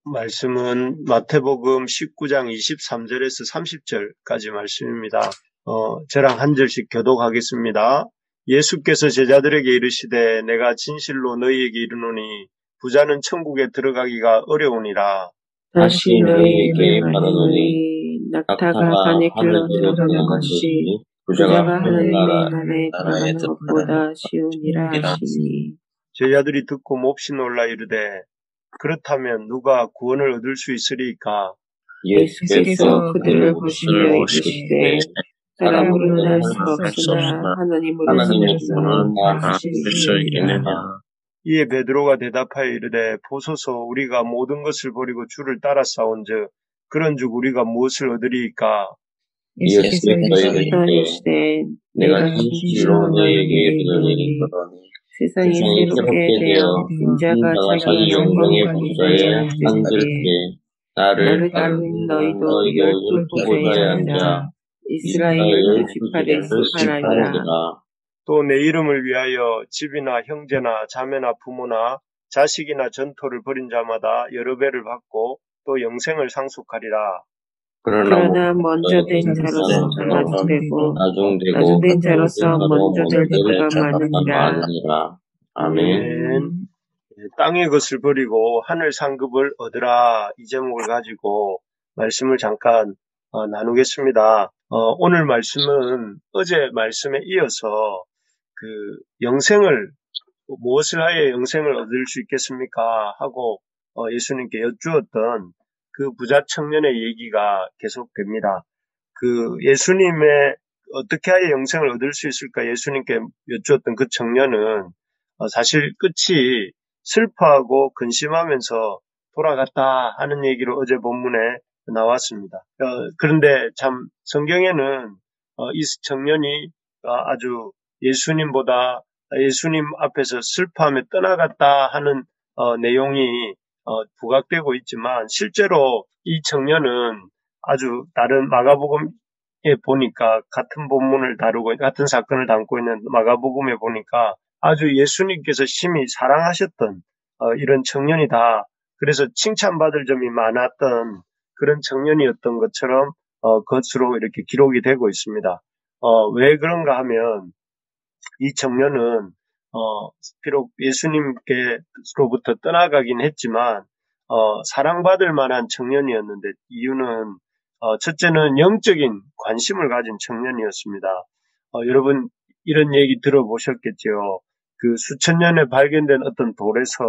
말씀은 마태복음 19장 23절에서 30절까지 말씀입니다. 저랑 한 절씩 교독하겠습니다. 예수께서 제자들에게 이르시되 내가 진실로 너희에게 이르노니 부자는 천국에 들어가기가 어려우니라. 다시 너희에게 말하노니 낙타가 바늘길로 들어가는 것이 부자가 하느님의 나라에 들어가는 것보다 쉬우니라 하시니. 제자들이 듣고 몹시 놀라 이르되 그렇다면 누가 구원을 얻을 수 있으리까? 예수께서 그들을 보시며 이르시되 사람으로는 할 수 없으나 하나님으로는 다 하시리이다. 이에 베드로가 대답하여 이르되 보소서 우리가 모든 것을 버리고 주를 따라 싸운즉 그런즉 우리가 무엇을 얻으리이까? 예수께서 이르시되 내가 진실로 너희에게 이르노니 세상이 새롭게 되어 인자가 자기 영광의 보좌에 앉을 때 나를 따르는 너희도 12보좌에 앉아 이스라엘 지파를 심판하리라. 또 내 이름을 위하여 집이나 형제나 자매나 부모나 자식이나 전토를 벌인 자마다 여러 배를 받고 또 영생을 상속하리라. 그러나 먼저 된 자로서 나중되고 나중된 자로서 먼저 될 때가 많으니라. 아멘. 땅의 것을 버리고 하늘 상급을 얻으라. 이 제목을 가지고 말씀을 잠깐 나누겠습니다. 오늘 말씀은 어제 말씀에 이어서 영생을 무엇을 하여 영생을 얻을 수 있겠습니까? 하고 예수님께 여쭈었던 그 부자 청년의 얘기가 계속됩니다. 예수님의 어떻게 하여 영생을 얻을 수 있을까? 예수님께 여쭈었던 그 청년은 사실 끝이 슬퍼하고 근심하면서 돌아갔다 하는 얘기로 어제 본문에 나왔습니다. 그런데 참 성경에는 이 청년이 아주 예수님 앞에서 슬퍼하며 떠나갔다 하는 내용이 부각되고 있지만 실제로 이 청년은 아주 다른 마가복음에 보니까 같은 본문을 다루고 같은 사건을 담고 있는 마가복음에 보니까 아주 예수님께서 심히 사랑하셨던 이런 청년이다. 그래서 칭찬받을 점이 많았던 그런 청년이었던 것처럼 것으로 이렇게 기록이 되고 있습니다. 왜 그런가 하면 이 청년은 비록 예수님께로부터 떠나가긴 했지만 사랑받을 만한 청년이었는데 이유는 첫째는 영적인 관심을 가진 청년이었습니다. 여러분 이런 얘기 들어보셨겠죠. 수천 년에 발견된 어떤 돌에서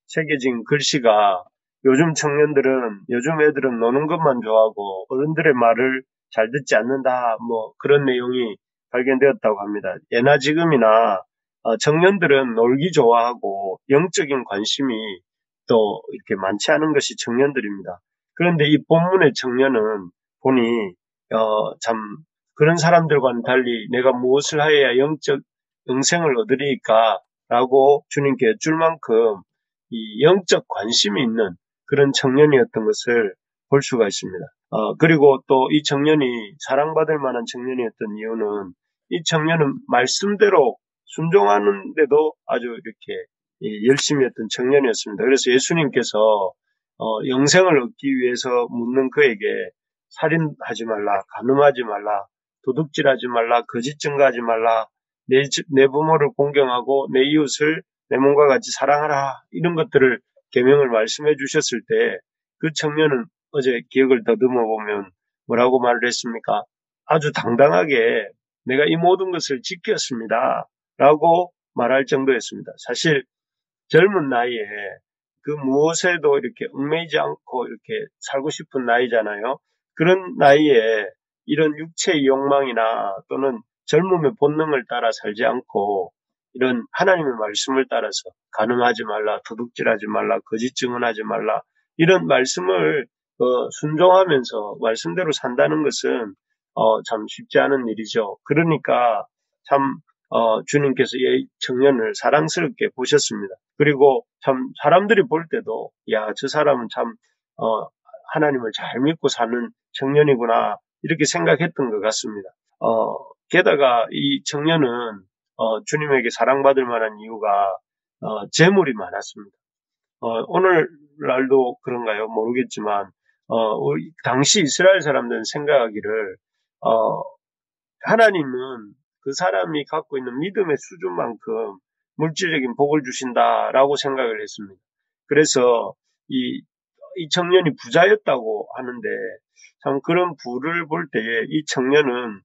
새겨진 글씨가 요즘 애들은 노는 것만 좋아하고 어른들의 말을 잘 듣지 않는다. 그런 내용이 발견되었다고 합니다. 예나 지금이나 청년들은 놀기 좋아하고 영적인 관심이 또 이렇게 많지 않은 것이 청년들입니다. 그런데 이 본문의 청년은 보니 참 그런 사람들과는 달리 내가 무엇을 하여야 영생을 얻으리까? 라고 주님께 여쭐 만큼 이 영적 관심이 있는 그런 청년이었던 것을 볼 수가 있습니다. 그리고 또 이 청년이 사랑받을 만한 청년이었던 이유는 이 청년은 말씀대로 순종하는데도 아주 이렇게 열심히 했던 청년이었습니다. 그래서 예수님께서 영생을 얻기 위해서 묻는 그에게 살인하지 말라, 간음하지 말라, 도둑질하지 말라, 거짓 증거하지 말라, 내 부모를 공경하고 내 이웃을 내 몸과 같이 사랑하라 이런 것들을 계명을 말씀해 주셨을 때 그 청년은 어제 기억을 더듬어 보면 뭐라고 말을 했습니까? 아주 당당하게 내가 이 모든 것을 지켰습니다 라고 말할 정도였습니다. 사실 젊은 나이에 그 무엇에도 이렇게 얽매이지 않고 이렇게 살고 싶은 나이잖아요. 그런 나이에 이런 육체의 욕망이나 또는 젊음의 본능을 따라 살지 않고 이런 하나님의 말씀을 따라서 간음하지 말라, 도둑질하지 말라, 거짓 증언하지 말라 이런 말씀을 순종하면서 말씀대로 산다는 것은 참 쉽지 않은 일이죠. 그러니까 참 주님께서 이 청년을 사랑스럽게 보셨습니다. 그리고 참 사람들이 볼 때도 저 사람은 참 하나님을 잘 믿고 사는 청년이구나 이렇게 생각했던 것 같습니다. 게다가 이 청년은 주님에게 사랑받을 만한 이유가 재물이 많았습니다. 오늘 오늘날도 그런가요? 모르겠지만 당시 이스라엘 사람들은 생각하기를 하나님은 그 사람이 갖고 있는 믿음의 수준만큼 물질적인 복을 주신다라고 생각을 했습니다. 그래서 이 청년이 부자였다고 하는데 참 그런 부를 볼 때에 이 청년은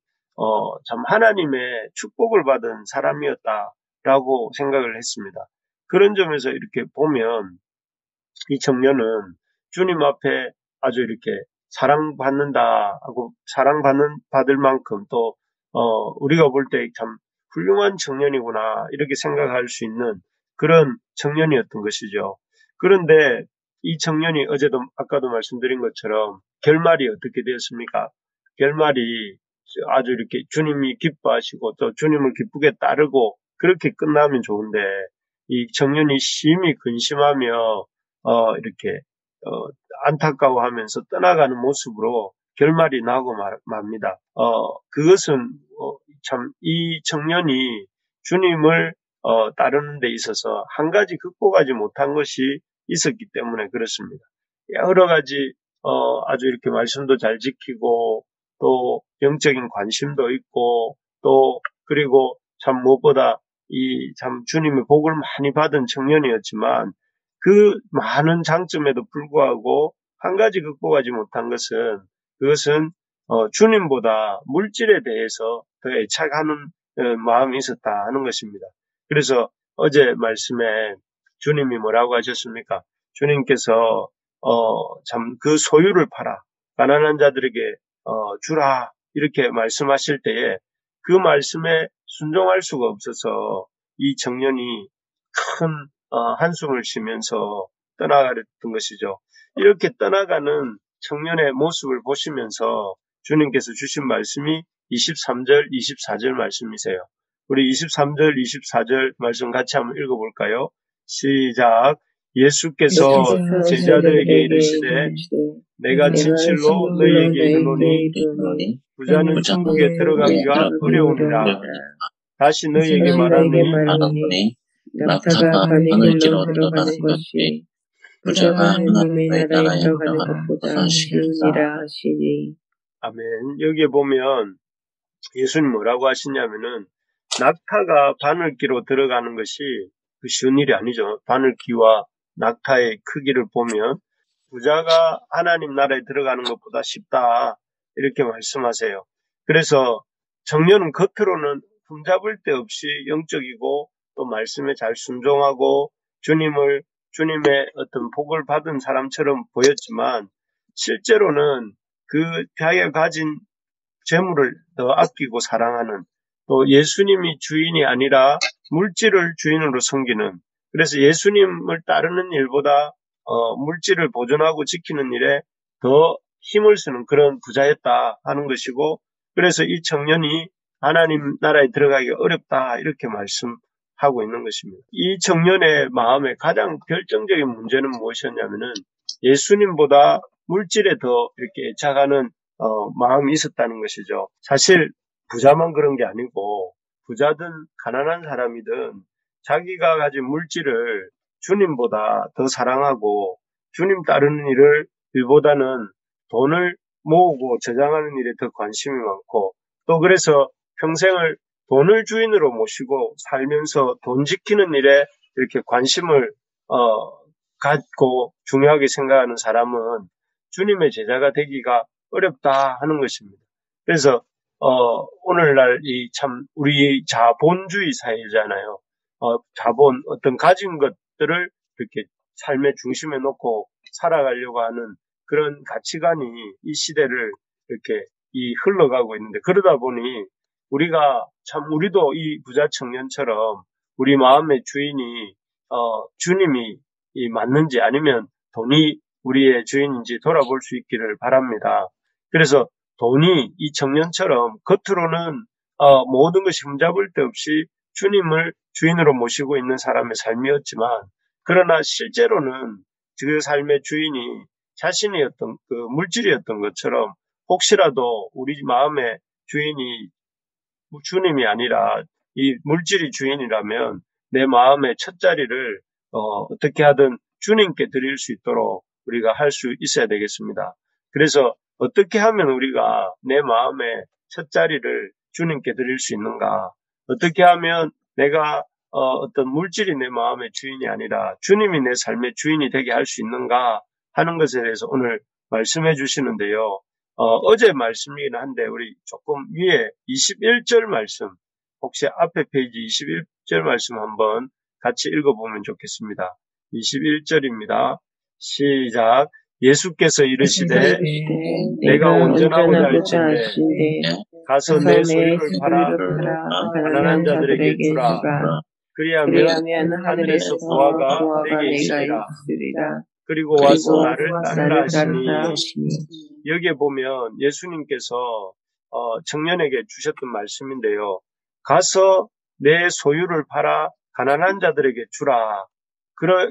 참 하나님의 축복을 받은 사람이었다라고 생각을 했습니다. 그런 점에서 이렇게 보면 이 청년은 주님 앞에 아주 이렇게 사랑받는다 하고 받을 만큼 또 우리가 볼 때 참 훌륭한 청년이구나 이렇게 생각할 수 있는 그런 청년이었던 것이죠. 그런데 이 청년이 아까도 말씀드린 것처럼 결말이 어떻게 되었습니까? 결말이 아주 이렇게 주님이 기뻐하시고 또 주님을 기쁘게 따르고 그렇게 끝나면 좋은데 이 청년이 심히 근심하며 이렇게 안타까워하면서 떠나가는 모습으로 결말이 나고 맙니다. 그것은 참 이 청년이 주님을 따르는 데 있어서 한 가지 극복하지 못한 것이 있었기 때문에 그렇습니다. 여러 가지 아주 이렇게 말씀도 잘 지키고 또 영적인 관심도 있고 또 그리고 참 무엇보다 이 참 주님의 복을 많이 받은 청년이었지만 그 많은 장점에도 불구하고 한 가지 극복하지 못한 것은 그것은 주님보다 물질에 대해서 더 애착하는 마음이 있었다 하는 것입니다. 그래서 어제 말씀에 주님이 뭐라고 하셨습니까? 주님께서 참 그 소유를 팔아 가난한 자들에게 주라 이렇게 말씀하실 때에 그 말씀에 순종할 수가 없어서 이 청년이 큰 한숨을 쉬면서 떠나가랬던 것이죠. 이렇게 떠나가는 청년의 모습을 보시면서 주님께서 주신 말씀이 23절, 24절 말씀이세요. 우리 23절, 24절 말씀 같이 한번 읽어볼까요? 시작. 예수께서 제자들에게 이르시되 내가 진실로 너희에게 이르노니 부자는 천국에 들어가기가 어려우니라. 다시 너희에게 말하노니 낙타가 바늘길로 들어가는 것이 부자가 하나님의 나라에 들어가는 것보다 쉬우니라 하시니. 아멘. 여기에 보면 예수님 뭐라고 하시냐면은 낙타가 바늘기로 들어가는 것이 쉬운 일이 아니죠. 바늘기와 낙타의 크기를 보면 부자가 하나님 나라에 들어가는 것보다 쉽다 이렇게 말씀하세요. 그래서 청년은 겉으로는 흠잡을 데 없이 영적이고 또 말씀에 잘 순종하고 주님의 어떤 복을 받은 사람처럼 보였지만 실제로는 그 자기가 가진 재물을 더 아끼고 사랑하는 또 예수님이 주인이 아니라 물질을 주인으로 섬기는 그래서 예수님을 따르는 일보다 물질을 보존하고 지키는 일에 더 힘을 쓰는 그런 부자였다 하는 것이고 그래서 이 청년이 하나님 나라에 들어가기가 어렵다 이렇게 말씀하고 있는 것입니다. 이 청년의 마음의 가장 결정적인 문제는 무엇이었냐면은 예수님보다 물질에 더 이렇게 애착하는 마음이 있었다는 것이죠. 사실 부자만 그런 게 아니고 부자든 가난한 사람이든 자기가 가진 물질을 주님보다 더 사랑하고 주님 따르는 일보다는 돈을 모으고 저장하는 일에 더 관심이 많고 또 그래서 평생을 돈을 주인으로 모시고 살면서 돈 지키는 일에 이렇게 관심을 갖고 중요하게 생각하는 사람은 주님의 제자가 되기가 어렵다 하는 것입니다. 그래서 오늘날 우리 자본주의 사회잖아요. 자본 어떤 가진 것들을 이렇게 삶의 중심에 놓고 살아가려고 하는 그런 가치관이 이 시대를 이렇게 흘러가고 있는데 그러다 보니 우리도 이 부자 청년처럼 우리 마음의 주인이 주님이 맞는지 아니면 돈이 우리의 주인인지 돌아볼 수 있기를 바랍니다. 그래서 돈이 이 청년처럼 겉으로는 모든 것이 흠잡을 데 없이 주님을 주인으로 모시고 있는 사람의 삶이었지만 그러나 실제로는 그 삶의 주인이 자신이었던 그 물질이었던 것처럼 혹시라도 우리 마음의 주인이 주님이 아니라 이 물질이 주인이라면 내 마음의 첫 자리를 어떻게 하든 주님께 드릴 수 있도록 우리가 할 수 있어야 되겠습니다. 그래서 어떻게 하면 우리가 내 마음의 첫 자리를 주님께 드릴 수 있는가? 어떻게 하면 내가 어떤 물질이 내 마음의 주인이 아니라 주님이 내 삶의 주인이 되게 할 수 있는가 하는 것에 대해서 오늘 말씀해 주시는데요. 어제 말씀이긴 한데 우리 조금 위에 21절 말씀, 혹시 앞에 페이지 21절 말씀 한번 같이 읽어보면 좋겠습니다. 21절입니다. 시작. 예수께서 이르시되 내가 온전하고자 할진대 가서 내 소유를 팔아 가난한 자들에게 주라. 그리하면 하늘에서 보화가 내게 있으리라. 그리고 와서 나를 따르라 하시니, 여기에 보면 예수님께서 청년에게 주셨던 말씀인데요. 가서 내 소유를 팔아 가난한 자들에게 주라.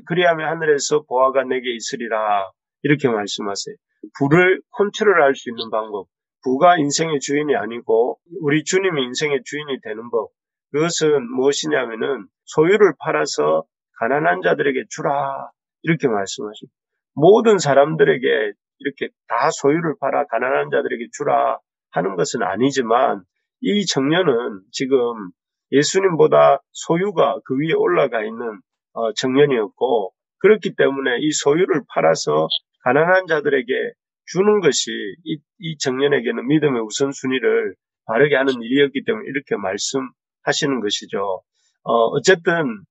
그리하면 하늘에서 보화가 내게 있으리라. 이렇게 말씀하세요. 부를 컨트롤할 수 있는 방법. 부가 인생의 주인이 아니고 우리 주님이 인생의 주인이 되는 법. 그것은 무엇이냐면은 소유를 팔아서 가난한 자들에게 주라. 이렇게 말씀하십니다. 모든 사람들에게 이렇게 다 소유를 팔아 가난한 자들에게 주라 하는 것은 아니지만 이 청년은 지금 예수님보다 소유가 그 위에 올라가 있는 청년이었고, 그렇기 때문에 이 소유를 팔아서 가난한 자들에게 주는 것이 이 청년에게는 믿음의 우선순위를 바르게 하는 일이었기 때문에 이렇게 말씀하시는 것이죠. 어쨌든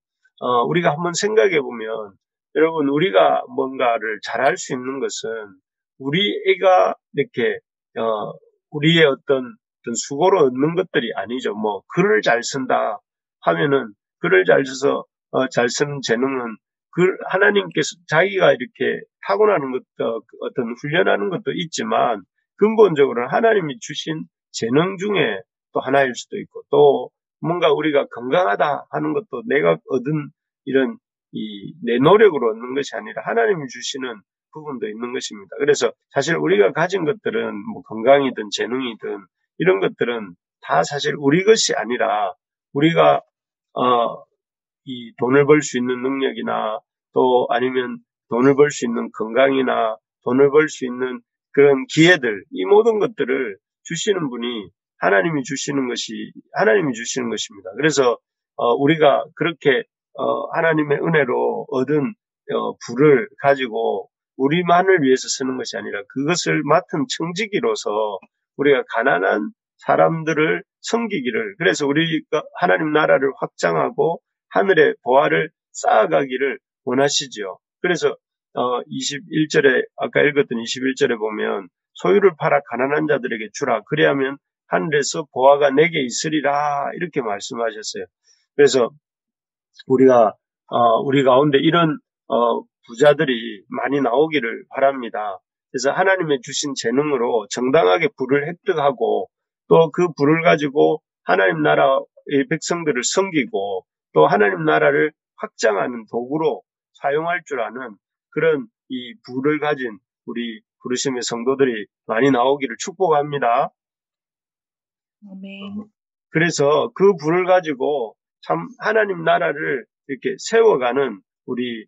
우리가 한번 생각해 보면, 여러분, 우리가 뭔가를 잘할 수 있는 것은 우리가 이렇게 우리의 어떤 수고로 얻는 것들이 아니죠. 뭐 글을 잘 쓴다 하면은 글을 잘 써서 잘 쓰는 재능은 하나님께서 자기가 이렇게 타고나는 것도 어떤 훈련하는 것도 있지만 근본적으로는 하나님이 주신 재능 중에 또 하나일 수도 있고, 또 뭔가 우리가 건강하다 하는 것도 내가 얻은 이런 내 노력으로 얻는 것이 아니라 하나님이 주시는 부분도 있는 것입니다. 그래서 사실 우리가 가진 것들은 뭐 건강이든 재능이든 이런 것들은 다 사실 우리 것이 아니라 우리가 이 돈을 벌 수 있는 능력이나 또 아니면 돈을 벌 수 있는 건강이나 돈을 벌 수 있는 그런 기회들, 이 모든 것들을 주시는 분이 하나님이 주시는 것입니다. 그래서 우리가 그렇게 하나님의 은혜로 얻은 부를 가지고 우리만을 위해서 쓰는 것이 아니라 그것을 맡은 청지기로서 우리가 가난한 사람들을 섬기기를, 그래서 우리가 하나님 나라를 확장하고 하늘의 보화를 쌓아가기를 원하시지요. 그래서 21절에 아까 읽었던 21절에 보면 소유를 팔아 가난한 자들에게 주라. 그리하면 하늘에서 보화가 내게 있으리라. 이렇게 말씀하셨어요. 그래서 우리가 우리 가운데 이런 부자들이 많이 나오기를 바랍니다. 그래서 하나님의 주신 재능으로 정당하게 부를 획득하고 또 그 부를 가지고 하나님 나라의 백성들을 섬기고 또 하나님 나라를 확장하는 도구로 사용할 줄 아는 그런 이 부를 가진 우리 부르심의 성도들이 많이 나오기를 축복합니다. 아멘. 그래서 그 부를 가지고 참 하나님 나라를 이렇게 세워가는 우리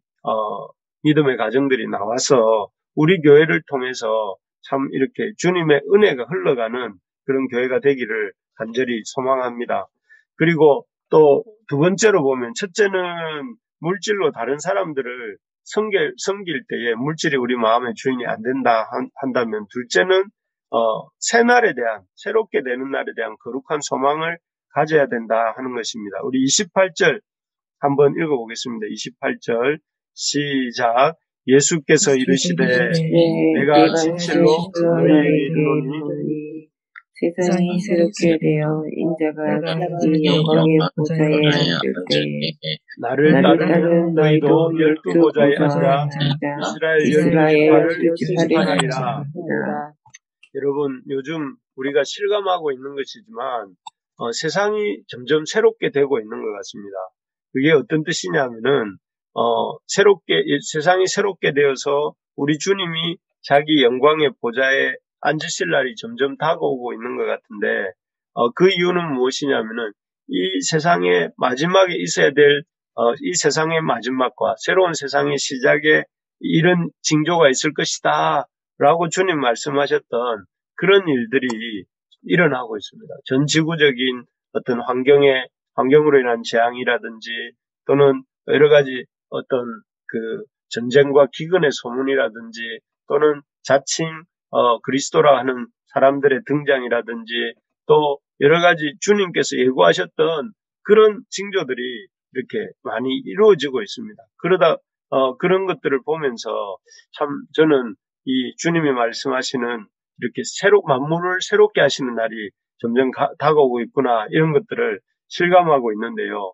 믿음의 가정들이 나와서 우리 교회를 통해서 참 이렇게 주님의 은혜가 흘러가는 그런 교회가 되기를 간절히 소망합니다. 그리고 또 두 번째로 보면, 첫째는 물질로 다른 사람들을 섬길 때에 물질이 우리 마음의 주인이 안 된다 한다면, 둘째는 새날에 대한, 새롭게 되는 날에 대한 거룩한 소망을 가져야 된다 하는 것입니다. 우리 28절 한번 읽어보겠습니다. 28절 시작. 예수께서 이르시되 내가 진실로 너희에게 이르노니 세상이 새롭게 되어 인자가 자기 영광의 보좌에 앉을 때 나를 따르는 너희도 12보좌에 앉아 이스라엘 12지파를 지파하리라. 여러분, 요즘 우리가 실감하고 있는 것이지만 세상이 점점 새롭게 되고 있는 것 같습니다. 그게 어떤 뜻이냐면은 세상이 새롭게 되어서 우리 주님이 자기 영광의 보좌에 앉으실 날이 점점 다가오고 있는 것 같은데, 그 이유는 무엇이냐면은 이 세상에 마지막에 있어야 될 이 세상의 마지막과 새로운 세상의 시작에 이런 징조가 있을 것이다 라고 주님 말씀하셨던 그런 일들이 일어나고 있습니다. 전 지구적인 어떤 환경으로 인한 재앙이라든지 또는 여러 가지 어떤 그 전쟁과 기근의 소문이라든지 또는 자칭 그리스도라 하는 사람들의 등장이라든지 또 여러 가지 주님께서 예고하셨던 그런 징조들이 이렇게 많이 이루어지고 있습니다. 그러다 그런 것들을 보면서 참 저는 이 주님이 말씀하시는 이렇게 만물을 새롭게 하시는 날이 점점 다가오고 있구나 이런 것들을 실감하고 있는데요.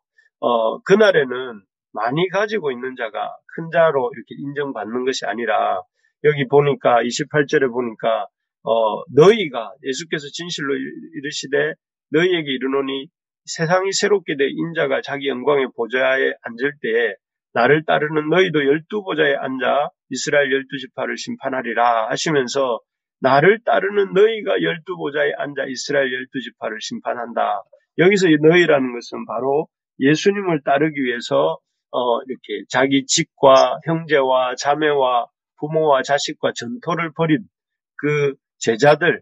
그날에는 많이 가지고 있는 자가 큰 자로 이렇게 인정받는 것이 아니라 여기 보니까 28절에 보니까 너희가 예수께서 진실로 이르시되 너희에게 이르노니 세상이 새롭게 된 인자가 자기 영광의 보좌에 앉을 때에 나를 따르는 너희도 12보좌에 앉아 이스라엘 12지파를 심판하리라 하시면서 나를 따르는 너희가 12보좌에 앉아 이스라엘 12지파를 심판한다. 여기서 이 너희라는 것은 바로 예수님을 따르기 위해서 이렇게 자기 직과 형제와 자매와 부모와 자식과 전토를 벌인 그 제자들,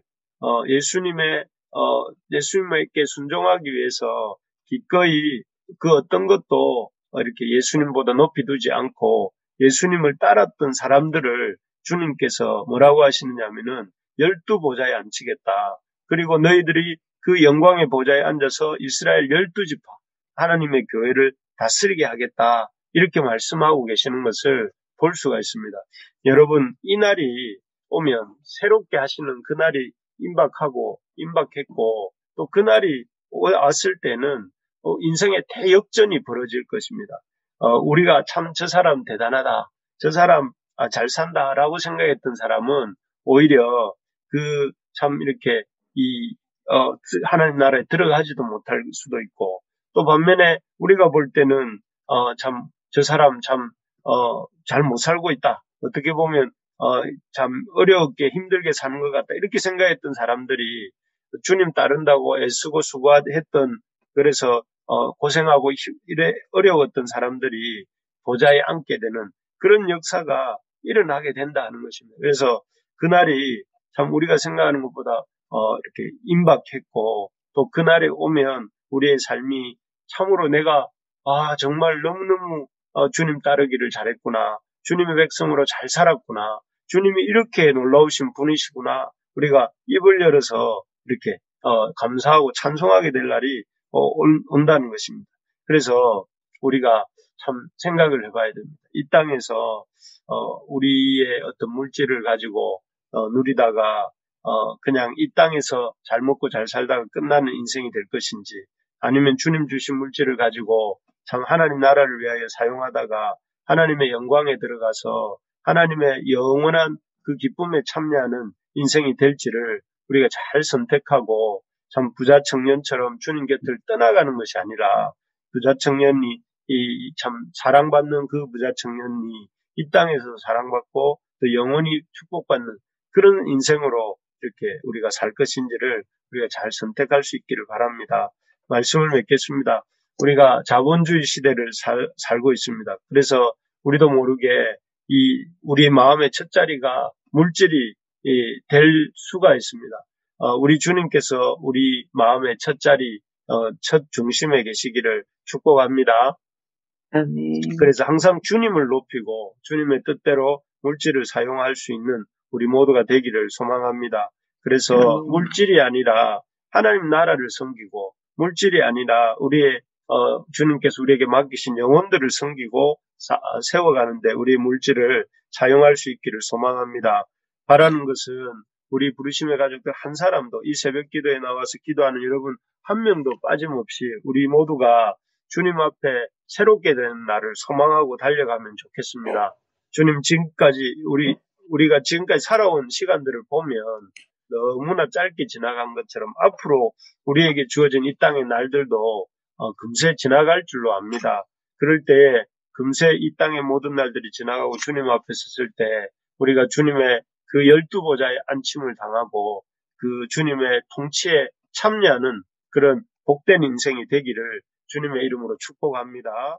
예수님에게 순종하기 위해서 기꺼이 그 어떤 것도 이렇게 예수님보다 높이 두지 않고 예수님을 따랐던 사람들을 주님께서 뭐라고 하시느냐면은 12보좌에 앉히겠다. 그리고 너희들이 그 영광의 보좌에 앉아서 이스라엘 12지파 하나님의 교회를 다스리게 하겠다. 이렇게 말씀하고 계시는 것을 볼 수가 있습니다. 여러분, 이 날이 오면 새롭게 하시는 그날이 임박했고 또 그날이 왔을 때는 인생의 대역전이 벌어질 것입니다. 우리가 참 저 사람 대단하다, 저 사람 잘 산다라고 생각했던 사람은 오히려 그 참 이렇게 하나님 나라에 들어가지도 못할 수도 있고 또 반면에 우리가 볼 때는 참 저 사람 참 잘 못 살고 있다. 어떻게 보면 참 어렵게 힘들게 사는 것 같다. 이렇게 생각했던 사람들이 주님 따른다고 애쓰고 수고했던 그래서 고생하고 이래 어려웠던 사람들이 보좌에 앉게 되는 그런 역사가 일어나게 된다는 것입니다. 그래서 그날이 참 우리가 생각하는 것보다 이렇게 임박했고 또 그날에 오면 우리의 삶이 참으로 내가 정말 너무너무 주님 따르기를 잘했구나. 주님의 백성으로 잘 살았구나. 주님이 이렇게 놀라우신 분이시구나. 우리가 입을 열어서 이렇게 감사하고 찬송하게 될 날이 온다는 것입니다. 그래서 우리가 참 생각을 해봐야 됩니다. 이 땅에서 우리의 어떤 물질을 가지고 누리다가 그냥 이 땅에서 잘 먹고 잘 살다가 끝나는 인생이 될 것인지 아니면 주님 주신 물질을 가지고 참 하나님 나라를 위하여 사용하다가 하나님의 영광에 들어가서 하나님의 영원한 그 기쁨에 참여하는 인생이 될지를 우리가 잘 선택하고 참 부자 청년처럼 주님 곁을 떠나가는 것이 아니라 부자 청년이 참 사랑받는 그 부자 청년이 이 땅에서도 사랑받고 또 영원히 축복받는 그런 인생으로 이렇게 우리가 살 것인지를 우리가 잘 선택할 수 있기를 바랍니다. 말씀을 맺겠습니다. 우리가 자본주의 시대를 살고 있습니다. 그래서 우리도 모르게 우리 마음의 첫 자리가 물질이 될 수가 있습니다. 우리 주님께서 우리 마음의 첫 자리, 첫 중심에 계시기를 축복합니다. 아멘. 그래서 항상 주님을 높이고 주님의 뜻대로 물질을 사용할 수 있는 우리 모두가 되기를 소망합니다. 그래서 물질이 아니라 하나님 나라를 섬기고 물질이 아니라 우리의 주님께서 우리에게 맡기신 영혼들을 섬기고 세워가는데 우리의 물질을 사용할 수 있기를 소망합니다. 바라는 것은 우리 부르심의 가족들 한 사람도 이 새벽 기도에 나와서 기도하는 여러분 한 명도 빠짐없이 우리 모두가 주님 앞에 새롭게 되는 날을 소망하고 달려가면 좋겠습니다. 주님 지금까지 우리가 지금까지 살아온 시간들을 보면 너무나 짧게 지나간 것처럼 앞으로 우리에게 주어진 이 땅의 날들도 금세 지나갈 줄로 압니다. 그럴 때 금세 이 땅의 모든 날들이 지나가고 주님 앞에 섰을 때 우리가 주님의 그 12보좌에 안침을 당하고 그 주님의 통치에 참여하는 그런 복된 인생이 되기를 주님의 이름으로 축복합니다.